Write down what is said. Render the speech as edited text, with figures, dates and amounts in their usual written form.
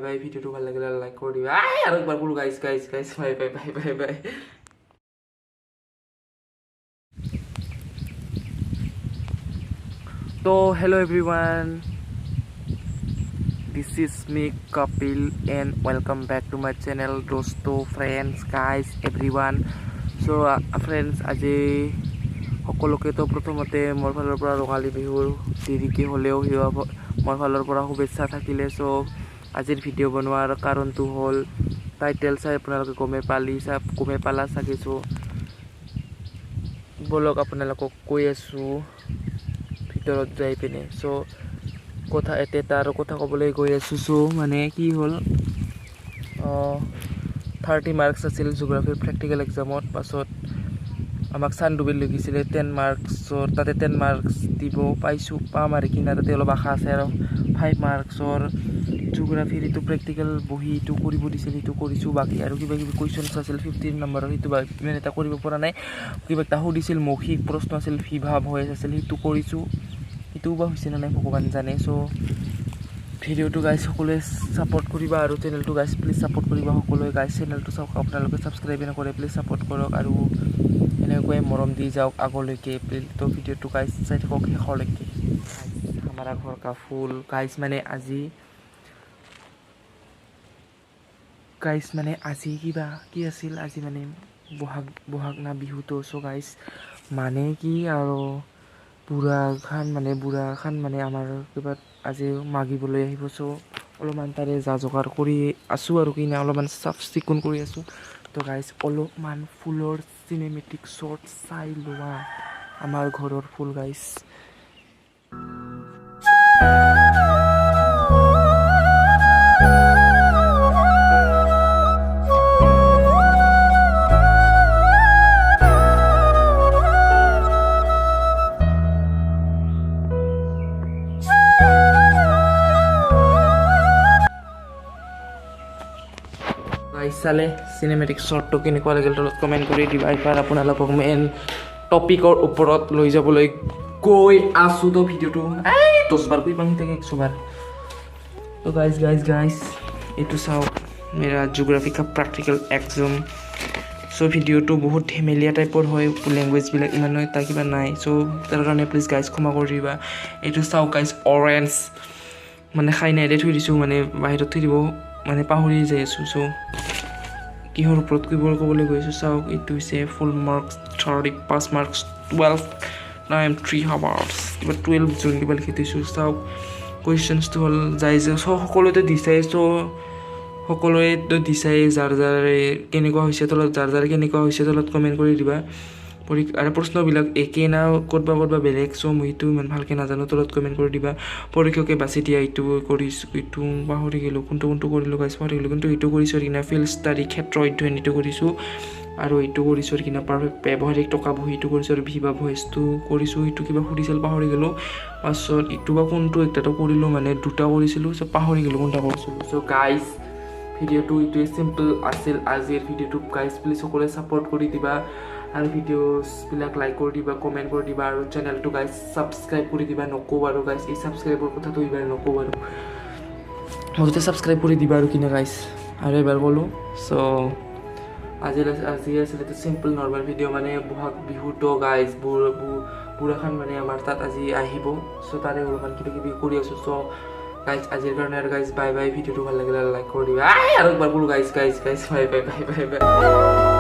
বাই ভিডিওটো ভাল লাগিলে লাইক কৰি দিবা আৰু একবাৰ বলো guys bye bye bye bye bye তো hello everyone, this is me Kapil and welcome back to my channel dosto friends guys everyone. So friends আজি সকলোকে তো প্ৰথমতে মোৰ ফালৰ পৰা ৰঙালী বিহুৰ দেৰিকে হ'লেও মোৰ ফালৰ পৰা শুভেচ্ছা থাকিলে। সো আজিৰ ভিডিঅ' বনোৱাৰ কাৰণটো হ'ল টাইটেল চাই আপোনালোকে গমে পালা চাগে। সো বলক আপোনালোকক কৈ আছোঁ ভিতৰত যাই পিনে। সো কথা এটা আৰু কথা ক'বলৈ গৈ আছোঁ। সো মানে কি হ'ল 30 মাৰ্কছ আছিল জিঅ'গ্ৰাফিৰ প্ৰেক্টিকেল এক্সামত। পাছত আমাক চানডুবিত লিখিছিলে 10 মাৰ্কছৰ, তাতে 10 মাৰ্কছ দিব পাম আৰু কিনা তাতে অলপ আশা আছে। আৰু 5 মাৰ্কছৰ জিঅ'গ্ৰাফিৰ এইটো প্ৰেক্টিকেল বহি এইটো কৰিব দিছিল, সেইটো কৰিছোঁ। বাকী আৰু কিবা কিবি কুৱেশ্যনছ আছিল 15 নম্বৰৰ, সেইটো ইমান এটা কৰিব পৰা নাই। কিবা এটা সুধিছিল মৌখিক প্ৰশ্ন আছিল, বিভাৱ হৈ আছিল, সেইটো কৰিছোঁ। সেইটোও বা হৈছে নে নাই ভগৱান জানে। চ' ভিডিঅ'টো গাইজ সকলোৱে ছাপোৰ্ট কৰিবা আৰু চেনেলটো গাইজ প্লিজ ছাপোৰ্ট কৰিবা সকলোৱে। গাইজ চেনেলটো চাওক, আপোনালোকে ছাবস্ক্ৰাইব নকৰে প্লিজ ছাপোৰ্ট কৰক আৰু এনেকৈ মৰম দি যাওক আগলৈকে প্লিজ। তো ভিডিঅ'টো গাইজ চাই থাকক শেষলৈকে। আমাৰ ঘৰ কা ফুল গাইজ মানে আজি কিবা কি আছিল, আজি মানে বহাগ না বিহুটো। চ' গাইজ মানে কি আৰু বুঢ়া খান মানে আমাৰ কিবা আজি মাগিবলৈ আহিব। চ' অলপমান তাৰে যা যোগাৰ কৰি আছোঁ আৰু কিনে অলপমান চাফ চিকুণ কৰি আছোঁ। তো গাইজ অলপমান ফুলৰ চিনেমেটিক শ্বট চাই লোৱা আমাৰ ঘৰৰ ফুল গাইজ। চালে চিনেমেটিক শ্বটটো কেনেকুৱা লাগিল তলত কমেণ্ট কৰি দিবা। এইবাৰ আপোনালোকক মেইন টপিকৰ ওপৰত লৈ যাবলৈ গৈ আছোঁ। তো ভিডিঅ'টো 10 বাৰ বাঙি থাকে 100 বাৰ। তো গাইজ এইটো চাওক মেৰা জিঅ'গ্ৰাফি কা প্ৰেক্টিকেল এক্সাম। চ' ভিডিঅ'টো বহুত ধেমেলীয়া টাইপৰ হয়, লেংগুৱেজবিলাক ইমান এটা কিবা নাই। চ' তাৰ কাৰণে প্লিজ গাইজ ক্ষমা কৰি দিবা। এইটো চাওক গাইজ অৰেঞ্জ মানে খাই নাই থৈ দিছোঁ, মানে বাহিৰত থৈ দিব মানে পাহৰি যাই আছোঁ। চ' কিহৰ ওপৰত ক'বলৈ গৈ আছোঁ চাওক। এইটো হৈছে ফুল মাৰ্কছ 30, 5 মাৰ্কছ 12 টাইম 3 আৱাৰ্ছ কিবা 12 জুন কিবা লিখি থৈছোঁ। চাওক কুৱেশ্যনছটো হ'ল সকলোতে দিছাই। চ' সকলোৱেতো দিছাই, যাৰ কেনেকুৱা হৈছে তলত কমেণ্ট কৰি দিবা। আৰু প্ৰশ্নবিলাক একে না ক'ৰবাত বেলেগ। চ' মই এইটো ইমান ভালকৈ নাজানো, তলত কমেণ্ট কৰি দিবা। পৰীক্ষকে বাছি দিয়া এইটো কৰিছোঁ, এইটো পাহৰি গ'লোঁ, কোনটো কৰিলোঁ গাইজ পাহৰি গ'লোঁ। কিন্তু এইটো কৰিছোঁ কিনা ফিল্ড ষ্টাডি ক্ষেত্ৰ অধ্যয়ন এইটো কৰিছোঁ। আৰু এইটো কৰিছোঁ কিনা ব্যৱহাৰিক টকা বহি এইটো কৰিছোঁ। আৰু বিভাৱ ভইচটো কৰিছোঁ, এইটো কিবা সুধিছিল পাহৰি গ'লোঁ। পাছত এইটো বা কোনটো একটাটো কৰিলোঁ, মানে দুটা কৰিছিলোঁ। চ' পাহৰি গ'লোঁ কোনটা কৰিছিলোঁ। চ' গাইজ ভিডিঅ'টো এইটোৱে চিম্পল আছিল আজিৰ ভিডিঅ'টো। গাইজ প্লিজ সকলোৱে ছাপোৰ্ট কৰি দিবা আৰু ভিডিঅ'ছবিলাক লাইক কৰি দিবা, কমেণ্ট কৰি দিবা আৰু চেনেলটো গাইজ ছাবস্ক্ৰাইব কৰি দিবা। নকওঁ আৰু গাইজ এই ছাবস্ক্ৰাইবৰ কথাটো এইবাৰ নকওঁ আৰু মুঠতে ছাবস্ক্ৰাইব কৰি দিবা আৰু কিনে গাইজ আৰু এবাৰ ক'লোঁ। চ' আজি আছিলে এইটো চিম্পল নৰ্মেল ভিডিঅ', মানে বহাগ বিহুটো গাইজ বুঢ়াখান মানে আমাৰ তাত আজি আহিব। চ' তাৰে অলপমান কিবা কিবি কৰি আছোঁ। চ' গাইজ আজিৰ কাৰণে আৰু গাইজ বাই বাই। ভিডিঅ'টো ভাল লাগিলে লাইক কৰি দিবা আৰু একবাৰ ক'লোঁ guys bye bye bye bye bye.